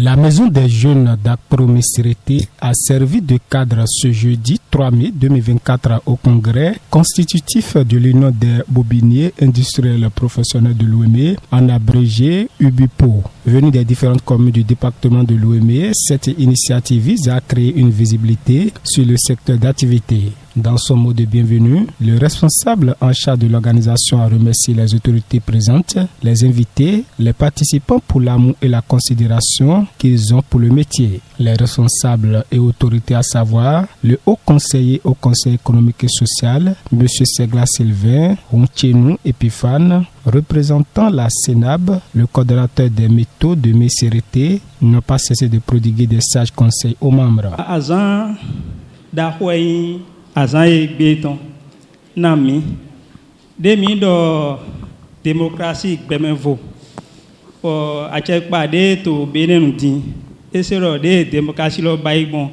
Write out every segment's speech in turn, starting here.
La Maison des Jeunes d'Akpro-Messérété a servi de cadre ce jeudi 3 mai 2024 au congrès constitutif de l'Union des bobiniers industriels professionnels de l'Ouémé, en abrégé UBIPO. Venu des différentes communes du département de l'Ouémé, cette initiative vise à créer une visibilité sur le secteur d'activité. Dans son mot de bienvenue, le responsable en charge de l'organisation a remercié les autorités présentes, les invités, les participants pour l'amour et la considération qu'ils ont pour le métier. Les responsables et autorités à savoir le haut conseiller au Conseil économique et social, M. Segla Sylvain, Ronchenou Epiphane, représentant la Sénab, le coordonnateur des métaux de Messérété, n'ont pas cessé de prodiguer des sages conseils aux membres. Azan béton nami demi do démocratie bemenvo pour achek pade to benen din esero de démocratie lo baibon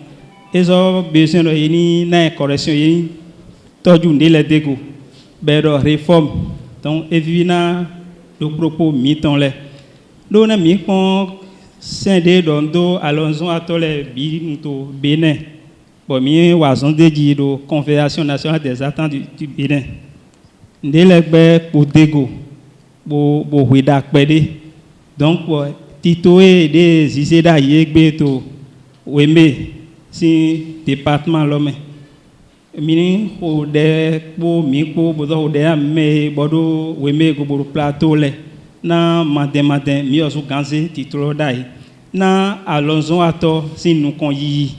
ezo besoin do yini na correction yi toju ndele dego bero réforme donc evina do propos miton le do na mi kon sende do alonso atole bi to Bénin. Bon, mi wazon de la Confédération nationale des attentes du Bénin. Ndélégbe pour dégo, pour huida pédé. Donc, pour titouer des iseda yegbe to wembe si département l'homme. Mini pour des pour mi pour bodo de ame bodo wembe go bodo plateau le na matin mi osu ganze titolo dai na alonso ato si nous kon yi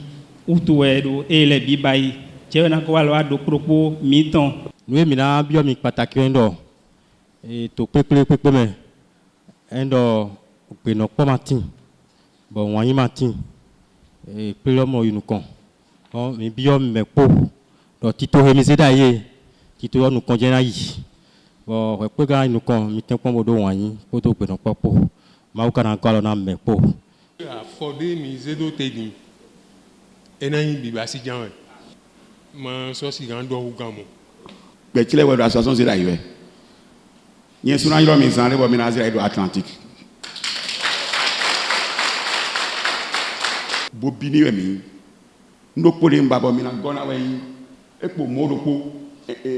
utuedo ele bibai chena ko walwa do propos miton nous mina bio mi pataki endo e to pepe me endo pe no ko matin bon wani matin e pelo mo yunukon on mi bio me po do tito hemiseda ye tito no konjena yi bon pe ga yunukon mi ten ko mo do wani po to pe no popo ma uka na ko na me po fode mi zedo tedi enani bibasi janwe ma so si gan do ugamo be tile we do association zira iwe yen suna yiro mi san le bo mi na zira do Atlantique bobini we mi ndo pole mbabo mi na gona we epo modoko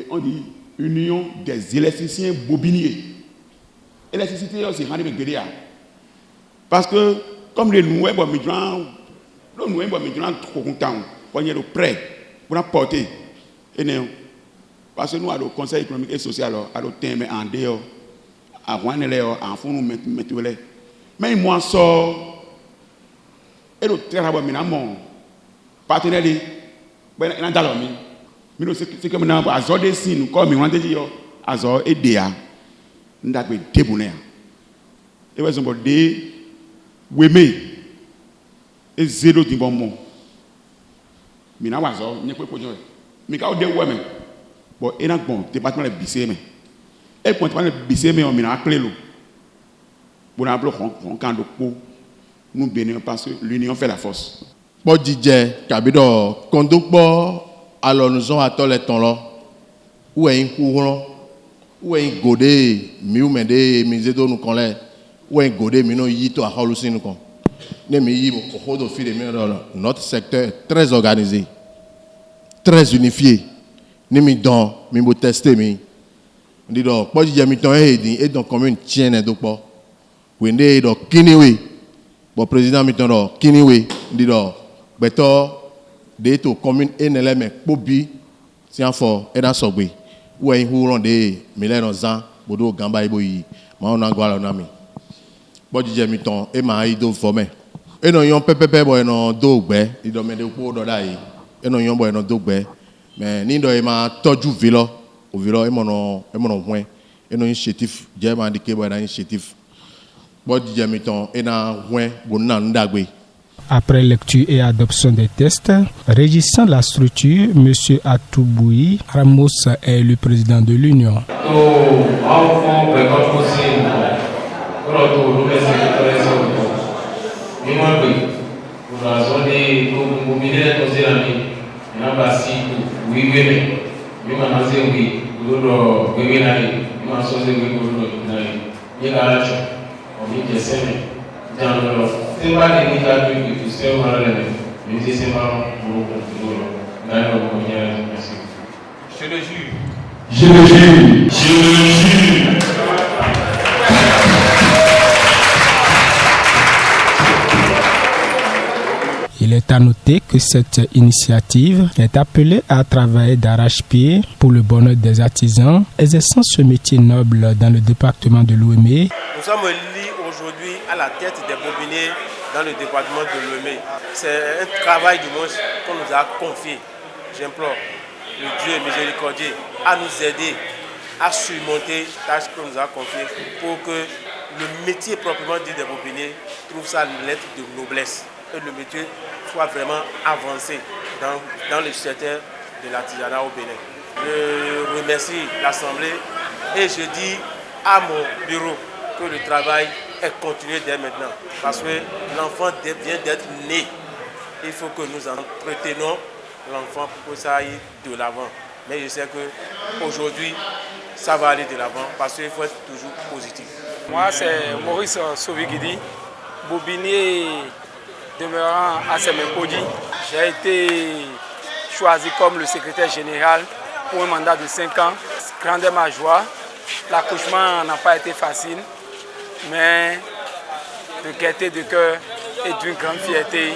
on dit Union des électriciens bobiniers électricité aussi rendre be gberia parce que comme les nouveaux migrants nous avons maintenant trop content pour y aller prêt pour apporter et non parce que nous avons le Conseil économique et social à le thème en dehors à Rouen en fond nous mettons les mais moi sort et le travail maintenant mon partenaire ben dans l'homme mais c'est comme maintenant à zone des signes comme on dit à zone et dia nous avons débonner et par exemple des wemé et zéro du bon mot. Mina wazo, n'y a pas de problème. Mais quand on dit ouais mais bon, et donc bon, département de BC mais et pour département de BC mais on mina clé l'eau. Pour appeler on quand de pot nous bénir parce que l'union fait la force. Bon DJ, kabido kondukbo alors nous on attend les temps là. Où est un courant? Où est un godé? Miu mende misedo nous connaît. Où est un godé mino yito a halusi nous connaît. Notre secteur est très organisé, très unifié. Nous avons testé. Nous avons dit que nous commune tienne donc nous avons Kiniwe. Le président Mitano Kiniwe. Nous avons dit que commune NLM Pobi, c'est un fort et dans Sobé. Où est un de Milène Bodo Gamba Iboyi. Maonangwala Nami. Bon DJ Miton et Maïdo formé. Et non yon pepe boy non dogbe il do mede ko do dai et non yon boy non dogbe mais ni do e ma toju vilo o vilo e mono hwen et non initiative je ma indiqué boy na initiative bo di jamiton et na hwen bo na ndagbe. Après lecture et adoption des tests, régissant la structure, M. Atouboui Ramos est le président de l'Union. Je le jure. Je le jure. Je le jure. Il est à noter que cette initiative est appelée à travailler d'arrache-pied pour le bonheur des artisans exerçant ce métier noble dans le département de Lomé. Nous sommes liés aujourd'hui à la tête des bobiniers dans le département de Lomé. C'est un travail du moins qu'on nous a confié. J'implore le Dieu miséricordieux à nous aider à surmonter la tâche qu'on nous a confiée pour que le métier proprement dit des bobiniers trouve sa lettre de noblesse et le métier soit vraiment avancé dans le secteur de l'artisanat au Bénin. Je remercie l'Assemblée et je dis à mon bureau que le travail est continué dès maintenant parce que l'enfant vient d'être né. Il faut que nous entretenions l'enfant pour que ça aille de l'avant. Mais je sais qu'aujourd'hui, ça va aller de l'avant parce qu'il faut être toujours positif. Moi, c'est Maurice Sovigidi, bobinier demeurant à Semempodi. J'ai été choisi comme le secrétaire général pour un mandat de 5 ans. Grande ma joie. L'accouchement n'a pas été facile, mais de gaieté de cœur et d'une grande fierté,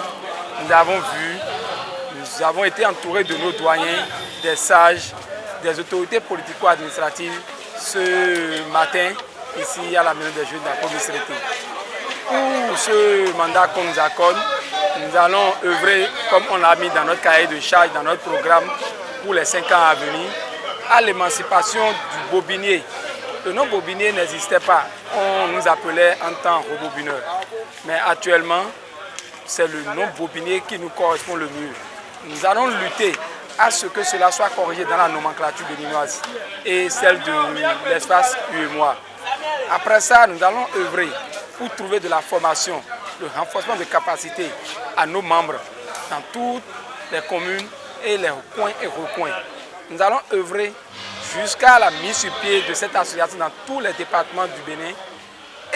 nous avons été entourés de nos doyens, des sages, des autorités politico-administratives ce matin ici à la Maison des Jeunes de la province de Rété. Pour ce mandat qu'on nous accorde, nous allons œuvrer, comme on l'a mis dans notre cahier de charge, dans notre programme pour les 5 ans à venir, à l'émancipation du bobinier. Le nom bobinier n'existait pas, on nous appelait en temps rebobineur. Mais actuellement, c'est le nom bobinier qui nous correspond le mieux. Nous allons lutter à ce que cela soit corrigé dans la nomenclature béninoise et celle de l'espace UEMOA. Après ça, nous allons œuvrer pour trouver de la formation, le renforcement de capacités à nos membres dans toutes les communes et les coins et recoins. Nous allons œuvrer jusqu'à la mise sur pied de cette association dans tous les départements du Bénin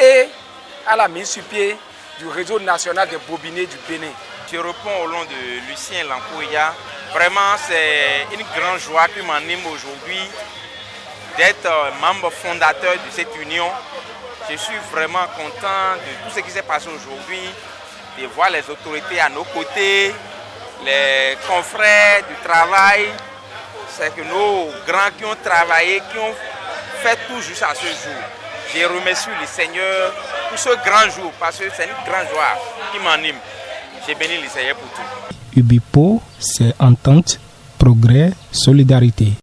et à la mise sur pied du réseau national des bobiniers du Bénin. Je réponds au nom de Lucien Lankouya. Vraiment, c'est une grande joie qui m'anime aujourd'hui d'être membre fondateur de cette union. Je suis vraiment content de tout ce qui s'est passé aujourd'hui, de voir les autorités à nos côtés, les confrères du travail. C'est que nos grands qui ont travaillé, qui ont fait tout jusqu'à ce jour. Je remercie le Seigneur pour ce grand jour, parce que c'est une grande joie qui m'anime. J'ai béni le Seigneur pour tout. UBIPO, c'est entente, progrès, solidarité.